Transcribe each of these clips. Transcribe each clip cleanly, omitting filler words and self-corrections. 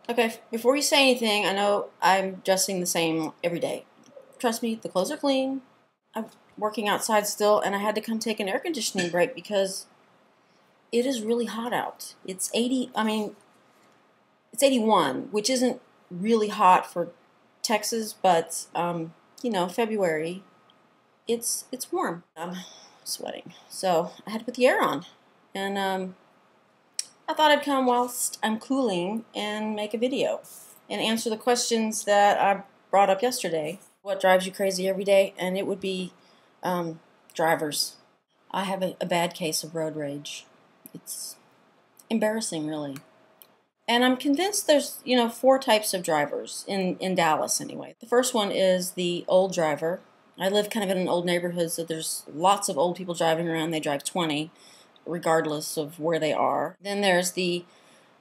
Okay, before you say anything, I know I'm dressing the same every day. Trust me, the clothes are clean. I'm working outside still, and I had to come take an air conditioning break because it is really hot out. It's 80, it's 81, which isn't really hot for Texas, but, February, it's warm. I'm sweating. So I had to put the air on. And I thought I'd come whilst I'm cooling and make a video and answer the questions that I brought up yesterday. What drives you crazy every day? And it would be drivers. I have a bad case of road rage. It's embarrassing, really. And I'm convinced there's, four types of drivers in Dallas anyway. The first one is the old driver. I live kind of in an old neighborhood, so there's lots of old people driving around. They drive 20, regardless of where they are. Then there's the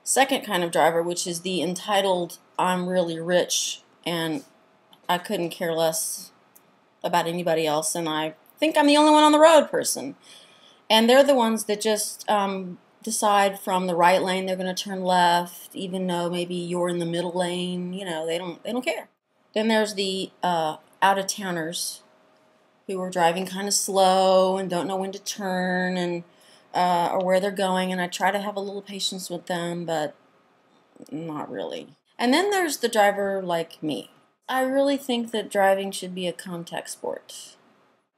second kind of driver, which is the entitled, I'm really rich, and I couldn't care less about anybody else, and I think I'm the only one on the road person. And they're the ones that just decide from the right lane they're going to turn left, even though maybe you're in the middle lane. They don't care. Then there's the out-of-towners who are driving kind of slow and don't know when to turn and or where they're going, and I try to have a little patience with them, but not really. And then there's the driver like me. I really think that driving should be a contact sport.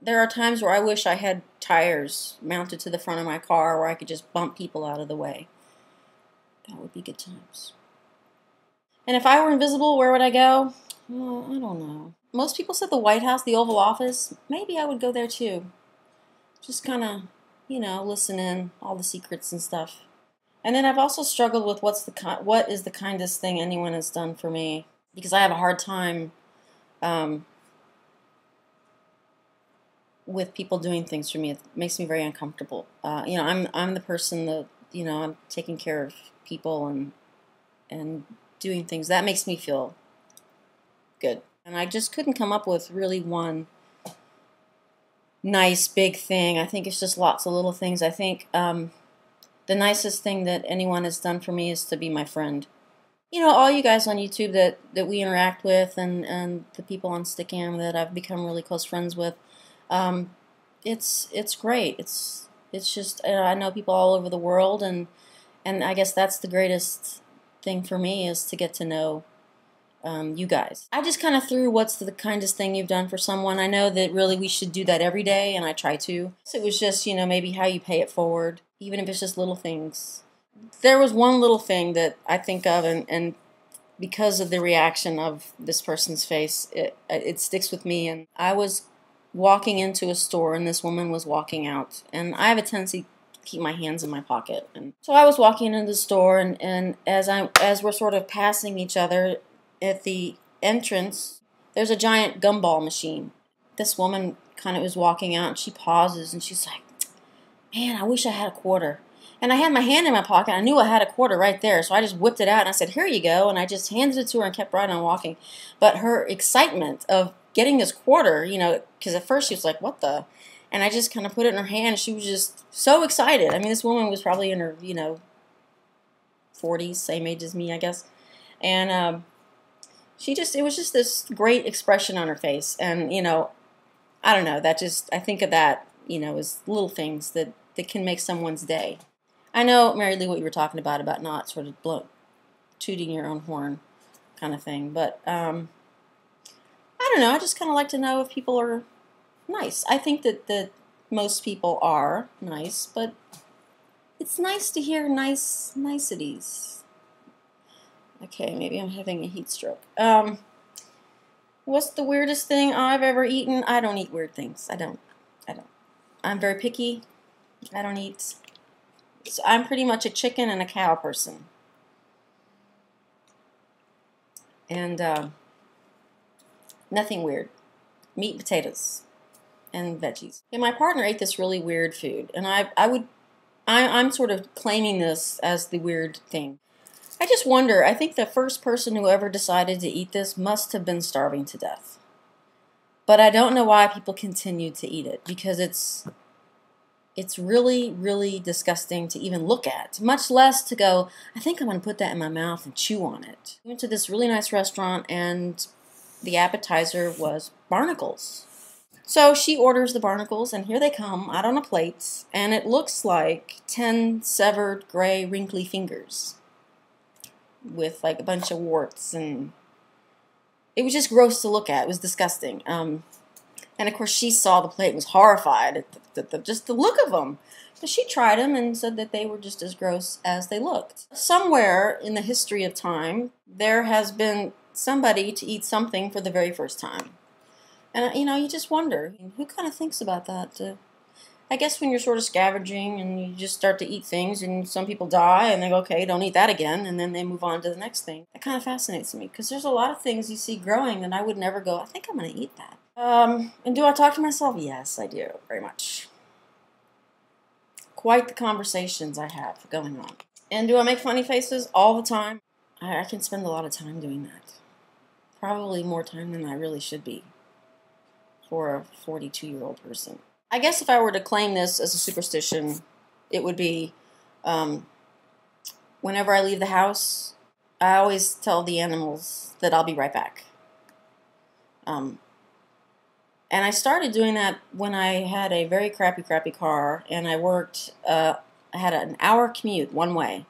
There are times where I wish I had tires mounted to the front of my car where I could just bump people out of the way. That would be good times. And if I were invisible, where would I go? Well, I don't know. Most people said the White House, the Oval Office. Maybe I would go there too. Just kind of, listen in, all the secrets and stuff. And then I've also struggled with what is the kindest thing anyone has done for me, because I have a hard time with people doing things for me. It makes me very uncomfortable. I'm the person that I'm taking care of people and doing things that makes me feel good. And I just couldn't come up with really one nice big thing. I think it's just lots of little things. I think the nicest thing that anyone has done for me is to be my friend. All you guys on YouTube that we interact with, and the people on Stickam that I've become really close friends with, it's great. It's just I know people all over the world, and I guess that's the greatest thing for me, is to get to know you guys. I just kind of threw what's the kindest thing you've done for someone. I know that really we should do that every day, and I try to. So it was just, maybe how you pay it forward, even if it's just little things. There was one little thing that I think of, and because of the reaction of this person's face, it sticks with me. And I was walking into a store, and this woman was walking out, and I have a tendency to keep my hands in my pocket. And so I was walking into the store, and as we're sort of passing each other, at the entrance, there's a giant gumball machine. This woman kind of was walking out, and she pauses, and she's like, man, I wish I had a quarter. And I had my hand in my pocket. I knew I had a quarter right there, so I just whipped it out, and I said, here you go, and I just handed it to her and kept right on walking. But her excitement of getting this quarter, because at first she was like, what the? And I just kind of put it in her hand, and she was just so excited. I mean, this woman was probably in her, 40s, same age as me, I guess. And it was just this great expression on her face. And, I don't know, I think of that, as little things that can make someone's day. I know, Mary Lee, what you were talking about not sort of tooting your own horn kind of thing. But, I don't know, I just kind of like to know if people are nice. I think that most people are nice, but it's nice to hear niceties. Okay, maybe I'm having a heat stroke. What's the weirdest thing I've ever eaten? I don't eat weird things. I don't. I'm very picky. I don't eat. So I'm pretty much a chicken and a cow person. And nothing weird. Meat and potatoes and veggies. And my partner ate this really weird food, and I'm sort of claiming this as the weird thing. I just wonder, I think the first person who ever decided to eat this must have been starving to death. But I don't know why people continued to eat it, because It's really, really disgusting to even look at, much less to go, I think I'm going to put that in my mouth and chew on it. We went to this really nice restaurant, and the appetizer was barnacles. So she orders the barnacles, and here they come out on a plate, and it looks like 10 severed, gray, wrinkly fingers with like a bunch of warts, and it was just gross to look at. It was disgusting. And of course, she saw the plate and was horrified at just the look of them. But she tried them and said that they were just as gross as they looked. Somewhere in the history of time, there has been somebody to eat something for the very first time. And, you know, you just wonder, who kind of thinks about that? I guess when you're sort of scavenging and you just start to eat things and some people die and they go, okay, don't eat that again, and then they move on to the next thing. That kind of fascinates me because there's a lot of things you see growing and I would never go, I think I'm going to eat that. And do I talk to myself? Yes, I do, very much. Quite the conversations I have going on. And do I make funny faces all the time? I can spend a lot of time doing that. Probably more time than I really should be for a 42-year-old person. I guess if I were to claim this as a superstition, it would be whenever I leave the house, I always tell the animals that I'll be right back. And I started doing that when I had a very crappy car, and I worked, I had an hour commute one way.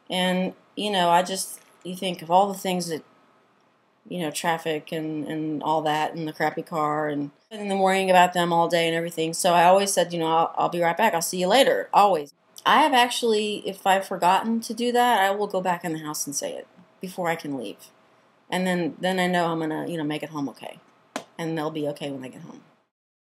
And, you know, you think of all the things that, you know, traffic and all that, and the crappy car, and then worrying about them all day and everything. So I always said, you know, I'll be right back. I'll see you later, always. I have actually, if I've forgotten to do that, I will go back in the house and say it before I can leave. And then I know I'm going to, you know, make it home okay. And they'll be okay when I get home.